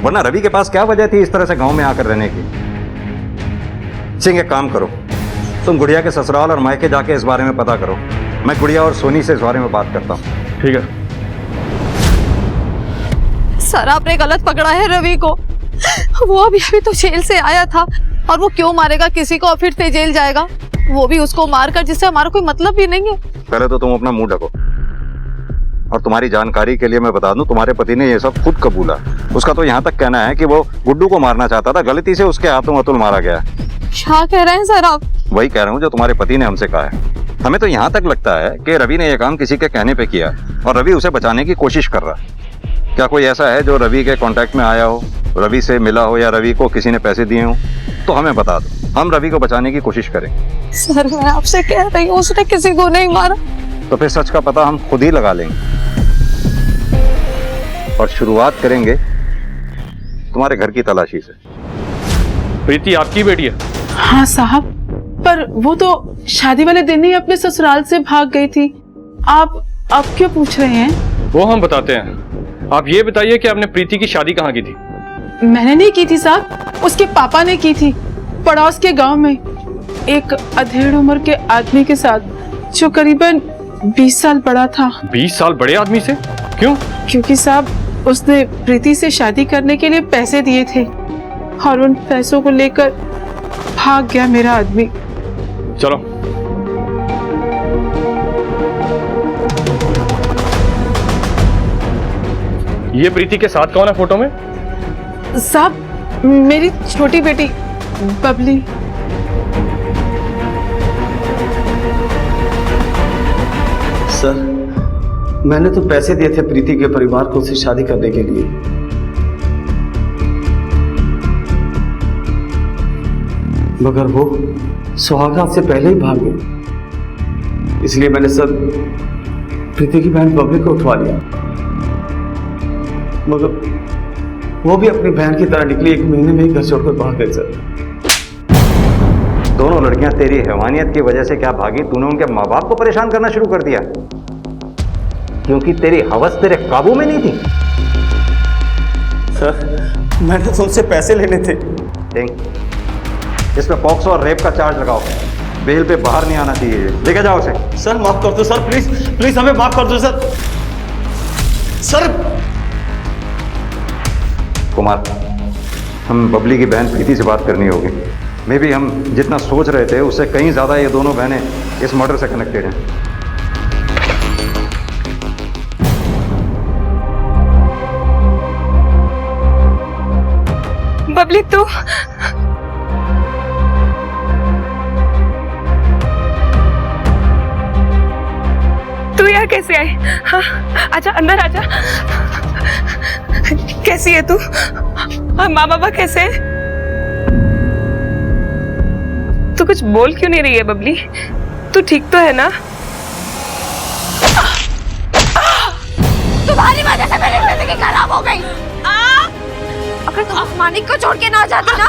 वरना रवि के पास क्या वजह थी इस तरह से गांव में आकर रहने की? सिंह, एक काम करो, तुम गुड़िया के ससुराल और मैके जाके इस बारे में पता करो, मैं गुड़िया और सोनी से इस बारे में बात करता हूँ। ठीक है सर, आपने गलत पकड़ा है रवि को। वो अभी तो जेल से आया था, और वो क्यों मारेगा किसी को और फिर से जेल जाएगा, वो भी उसको मारकर, जिससे हमारा कोई मतलब भी नहीं है। पहले तो तुम अपना मुंह ढको, और तुम्हारी जानकारी के लिए मैं बता दूं, तुम्हारे पति ने ये सब खुद कबूला। उसका तो यहाँ तक कहना है कि वो गुड्डू को मारना चाहता था, गलती से उसके हाथों अतुल मारा गया। क्या कह रहे हैं सर आप? वही कह रहा हूँ जो तुम्हारे पति ने हमसे कहा है। हमें तो यहाँ तक लगता है कि रवि ने यह काम किसी के कहने पे किया, और रवि उसे बचाने की कोशिश कर रहा है। क्या कोई ऐसा है जो रवि के कांटेक्ट में आया हो, रवि से मिला हो, या रवि को किसी ने पैसे दिए हो? तो हमें बता दो, हम रवि को बचाने की कोशिश करें। सर, मैं आपसे कह रही हूँ, उसने किसी को नहीं मारा। तो फिर सच का पता हम खुद ही लगा लेंगे, और शुरुआत करेंगे तुम्हारे घर की तलाशी से। प्रीति आपकी बेटी है? हाँ साहब, पर वो तो शादी वाले दिन ही अपने ससुराल से भाग गई थी। आप अब क्यों पूछ रहे हैं? वो हम बताते हैं, आप ये बताइए कि आपने प्रीति की शादी कहाँ की थी? मैंने नहीं की थी साहब, उसके पापा ने की थी, पड़ोस के गांव में, एक अधेड़ उम्र के आदमी के साथ, जो करीबन 20 साल बड़ा था। 20 साल बड़े आदमी से? क्यों? क्योंकि साहब उसने प्रीति से शादी करने के लिए पैसे दिए थे, और उन पैसों को लेकर भाग गया मेरा आदमी। चलो। ये प्रीति के साथ कौन है फोटो में? साहब, मेरी छोटी बेटी बबली। सर, मैंने तो पैसे दिए थे प्रीति के परिवार को उससे शादी करने के लिए। मगर वो सुहागा से पहले ही भाग गए, इसलिए मैंने सर प्रीति की बहन बबली को उठवा लिया। मगर वो भी अपनी बहन की तरह निकली, 1 महीने में ही घर छोड़कर भाग गए सर। दोनों लड़कियां तेरी हैवानियत की वजह से क्या भागी? तूने उनके माँ बाप को परेशान करना शुरू कर दिया, क्योंकि तेरी हवस तेरे काबू में नहीं थी। सर, मैंने तो उनसे पैसे लेने थे। इस पे पॉक्सो और रेप का चार्ज लगाओ। बेल पे बाहर नहीं आना चाहिए। लेके जाओ उसे। सर माफ कर दो सर, प्लीज प्लीज हमें माफ कर दो सर। सर कुमार, हम बबली की बहन प्रीति से बात करनी होगी। मे बी हम जितना सोच रहे थे उससे कहीं ज्यादा ये दोनों बहनें इस मर्डर से कनेक्टेड हैं। बबली तू यहाँ कैसे आई? हाँ, आजा अंदर आजा। कैसी है तू? माँ बाबा कैसे है? तू कुछ बोल क्यों नहीं रही है बबली? तू ठीक तो है ना? तुम्हारी वजह से मेरी जिंदगी खराब हो गई। अगर तुम मानिक को छोड़ के ना जाती ना,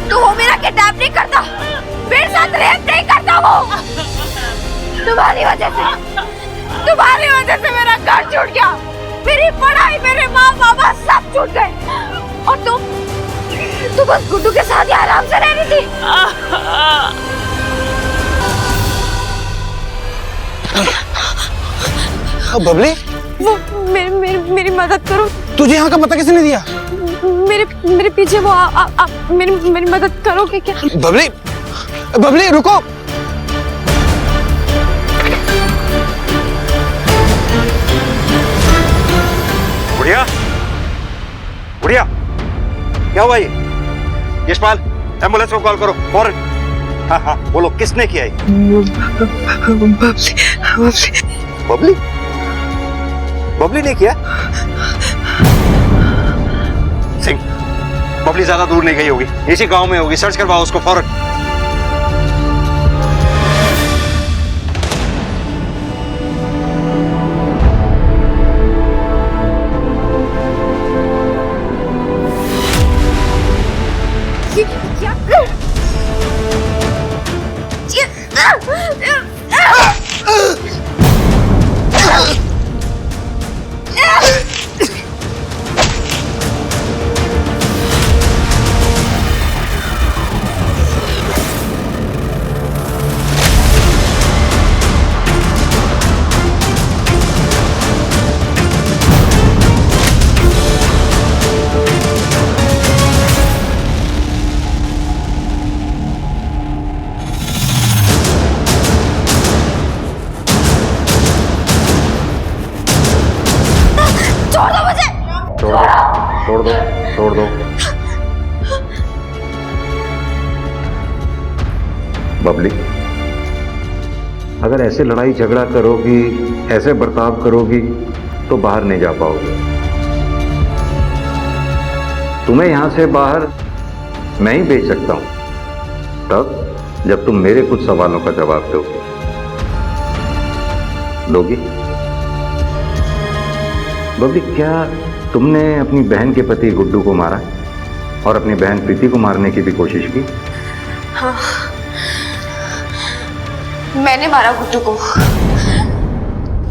तो वो मेरा किडनैप नहीं करता, मेरे साथ रेप नहीं करता वो। तुम्हारी वजह से मेरा घर छूट गया, मेरी पढ़ाई, मेरे माँ बाबा सब छूट गए, और तुम बस गुड्डू के साथ ही आराम से रह रही थी। बबली, वो मेरी मदद करो। तुझे यहाँ का पता किसने दिया? मेरे पीछे वो मेरी मदद करो कि क्या? बबली रुको। बुढ़िया, बुढ़िया, क्या हुआ ये? यशपाल, एम्बुलेंस को कॉल करो फौरन। हाँ हाँ बोलो, किसने किया है? बबली बबली ने किया? सिंह, बबली ज्यादा दूर नहीं गई होगी, इसी गांव में होगी, सर्च करवाओ उसको फौरन। छोड़ दो। बबली, अगर ऐसे लड़ाई झगड़ा करोगी, ऐसे बर्ताव करोगी, तो बाहर नहीं जा पाओगे। तुम्हें यहां से बाहर मैं ही भेज सकता हूं, तब जब तुम मेरे कुछ सवालों का जवाब दोगी। बबली, क्या तुमने अपनी बहन के पति गुड्डू को मारा और अपनी बहन प्रीति को मारने की भी कोशिश की? हाँ, मैंने मारा गुड्डू को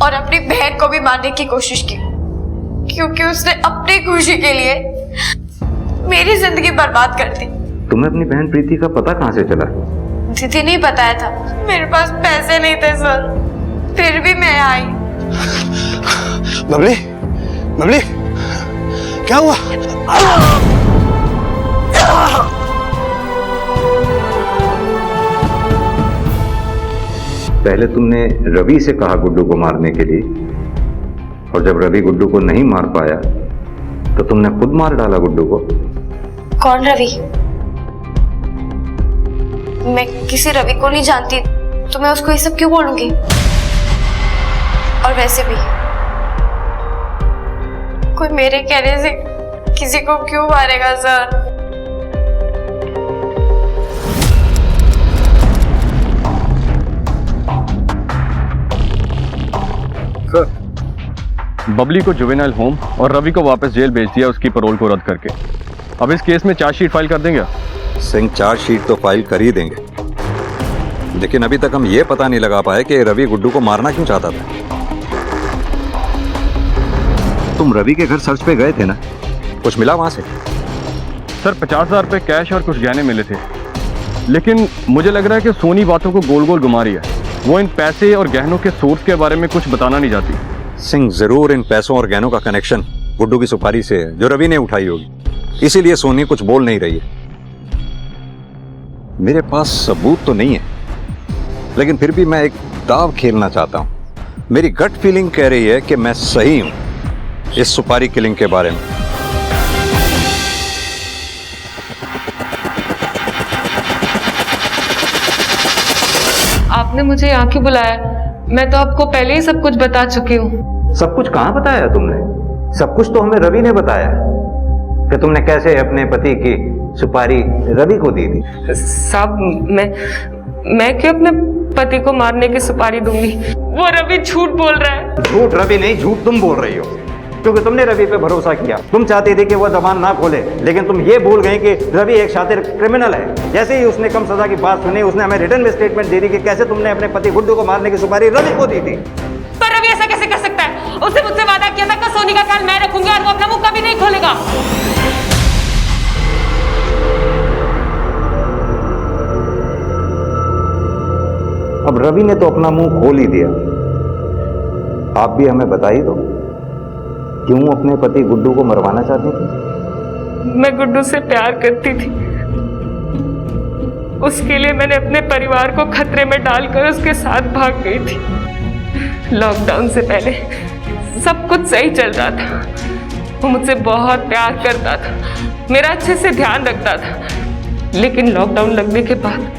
और अपनी बहन को भी मारने की कोशिश की, क्योंकि उसने अपनी खुशी के लिए मेरी जिंदगी बर्बाद कर दी। तुम्हें अपनी बहन प्रीति का पता कहां से चला? दीदी ने बताया था। मेरे पास पैसे नहीं थे सर, फिर भी मैं आई। बबली, बबली, क्या हुआ? पहले तुमने रवि से कहा गुड्डू को मारने के लिए, और जब रवि गुड्डू को नहीं मार पाया तो तुमने खुद मार डाला गुड्डू को। कौन रवि? मैं किसी रवि को नहीं जानती, तो मैं उसको ये सब क्यों बोलूंगी? और वैसे भी कोई मेरे कहने से किसी को क्यों मारेगा सर? सर, बबली को जुवेनाइल होम और रवि को वापस जेल भेज दिया उसकी पैरोल को रद्द करके। अब इस केस में चार्जशीट फाइल कर देंगे? सिंह, चार्जशीट तो फाइल कर ही देंगे, लेकिन अभी तक हम ये पता नहीं लगा पाए कि रवि गुड्डू को मारना क्यों चाहता था। तुम रवि के घर सर्च पे गए थे ना, कुछ मिला वहां से? सर, 50,000 रुपए कैश और कुछ गहने मिले थे, लेकिन मुझे लग रहा है कि सोनी बातों को गोल गोल घुमा रही है। वो इन पैसे और गहनों के सोर्स के बारे में कुछ बताना नहीं चाहती। सिंह, जरूर इन पैसों और गहनों का कनेक्शन गुड्डू की सुपारी से है जो रवि ने उठाई होगी, इसीलिए सोनी कुछ बोल नहीं रही है। मेरे पास सबूत तो नहीं है, लेकिन फिर भी मैं एक दाव खेलना चाहता हूं। मेरी गट फीलिंग कह रही है कि मैं सही हूं इस सुपारी किलिंग के बारे में। आपने मुझे यहाँ क्यों बुलाया? मैं तो आपको पहले ही सब कुछ बता चुकी हूँ। सब कुछ कहाँ बताया तुमने? सब कुछ तो हमें रवि ने बताया कि तुमने कैसे अपने पति की सुपारी रवि को दी थी। साहब, मैं क्यों अपने पति को मारने की सुपारी दूंगी? वो रवि झूठ बोल रहा है। झूठ रवि नहीं, झूठ तुम बोल रही हो, क्योंकि तुमने रवि पे भरोसा किया। तुम चाहती थी कि वो जबान ना खोले, लेकिन तुम ये भूल गए कि रवि एक शातिर क्रिमिनल है। जैसे ही उसने कम सजा की बात सुनी, उसने हमें रिटर्न में स्टेटमेंट दे दी कि कैसे तुमने अपने पति गुड्डू को मारने की सुपारी रवि को दी थी। पर रवि ऐसा कैसे कर सकता है? उसने मुझसे वादा किया था कि सोनी का ख्याल मैं रखूंगी और वो अपना मुंह कभी नहीं खोलेगा। अब रवि ने तो अपना मुंह खोल ही दिया। आप भी हमें बता ही दो, क्यों अपने पति गुड्डू को मरवाना चाहती थी? मैं गुड्डू से प्यार करती थी। उसके लिए मैंने अपने परिवार को खतरे में डालकर उसके साथ भाग गई थी। लॉकडाउन से पहले सब कुछ सही चल रहा था। वो मुझसे बहुत प्यार करता था, मेरा अच्छे से ध्यान रखता था। लेकिन लॉकडाउन लगने के बाद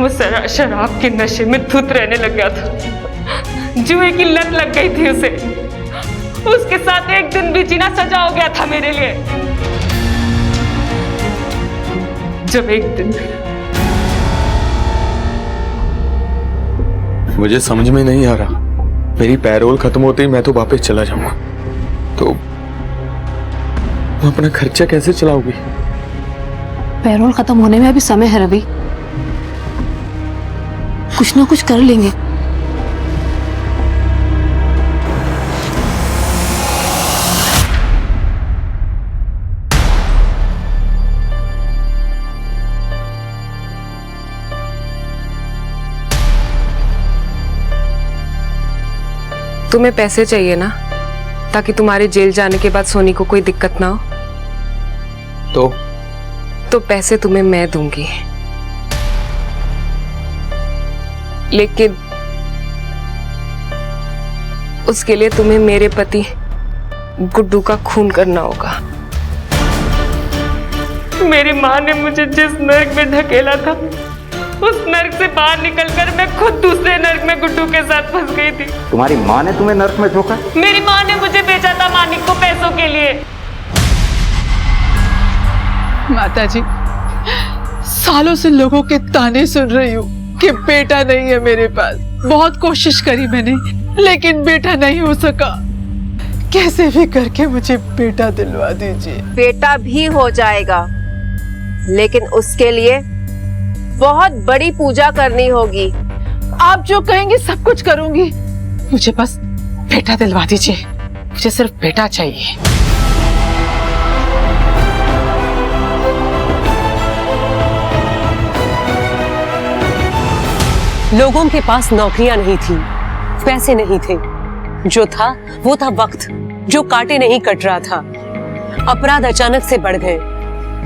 वो शराब के नशे में धुत रहने लग गया था। जुए की लत लग गई थी उसे। उसके साथ एक दिन भी जीना सजा हो गया था मेरे लिए। जब एक दिन मुझे समझ में नहीं आ रहा, मेरी पैरोल खत्म होते ही मैं तो वापस चला जाऊंगा, तो अपना खर्चा कैसे चलाओगी? पैरोल खत्म होने में अभी समय है रवि, कुछ ना कुछ कर लेंगे। तुम्हें पैसे चाहिए ना, ताकि तुम्हारे जेल जाने के बाद सोनी को कोई दिक्कत ना हो? तो पैसे तुम्हें मैं दूंगी, लेकिन उसके लिए तुम्हें मेरे पति गुड्डू का खून करना होगा। मेरी माँ ने मुझे जिस नर्क में धकेला था, उस नर्क से बाहर निकलकर मैं खुद दूसरे नर्क में गुड्डू के साथ फंस गई थी। तुम्हारी माँ ने तुम्हें नर्क में झोंका? मेरी माँ ने मुझे बेचा था मानिक को पैसों के लिए। माताजी, सालों से लोगों के ताने सुन रही हूँ कि बेटा नहीं है मेरे पास। बहुत कोशिश करी मैंने, लेकिन बेटा नहीं हो सका। कैसे भी करके मुझे बेटा दिलवा दीजिए। बेटा भी हो जाएगा, लेकिन उसके लिए बहुत बड़ी पूजा करनी होगी। आप जो कहेंगे सब कुछ करूंगी, मुझे बस बेटा दिलवा दीजिए। मुझे सिर्फ बेटा चाहिए। लोगों के पास नौकरियां नहीं थी, पैसे नहीं थे, जो था वो था वक्त, जो काटे नहीं कट रहा था। अपराध अचानक से बढ़ गए।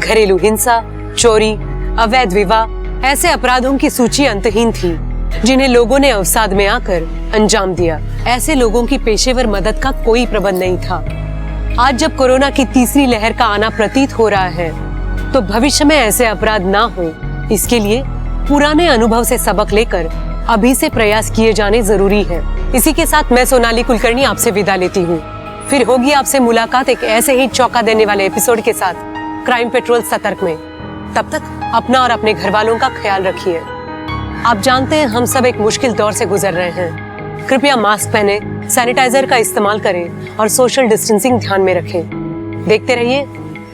घरेलू हिंसा, चोरी, अवैध विवाह, ऐसे अपराधों की सूची अंतहीन थी, जिन्हें लोगों ने अवसाद में आकर अंजाम दिया। ऐसे लोगों की पेशेवर मदद का कोई प्रबंध नहीं था। आज जब कोरोना की तीसरी लहर का आना प्रतीत हो रहा है, तो भविष्य में ऐसे अपराध ना हो, इसके लिए पुराने अनुभव से सबक लेकर अभी से प्रयास किए जाने जरूरी है। इसी के साथ मैं सोनाली कुलकर्णी आपसे विदा लेती हूँ। फिर होगी आपसे मुलाकात एक ऐसे ही चौंका देने वाले एपिसोड के साथ क्राइम पेट्रोल सतर्क में। तब तक अपना और अपने घर वालों का ख्याल रखिए। आप जानते हैं हम सब एक मुश्किल दौर से गुजर रहे हैं। कृपया मास्क पहने, सैनिटाइजर का इस्तेमाल करें और सोशल डिस्टेंसिंग ध्यान में रखें। देखते रहिए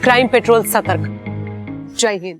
क्राइम पेट्रोल सतर्क। जय हिंद।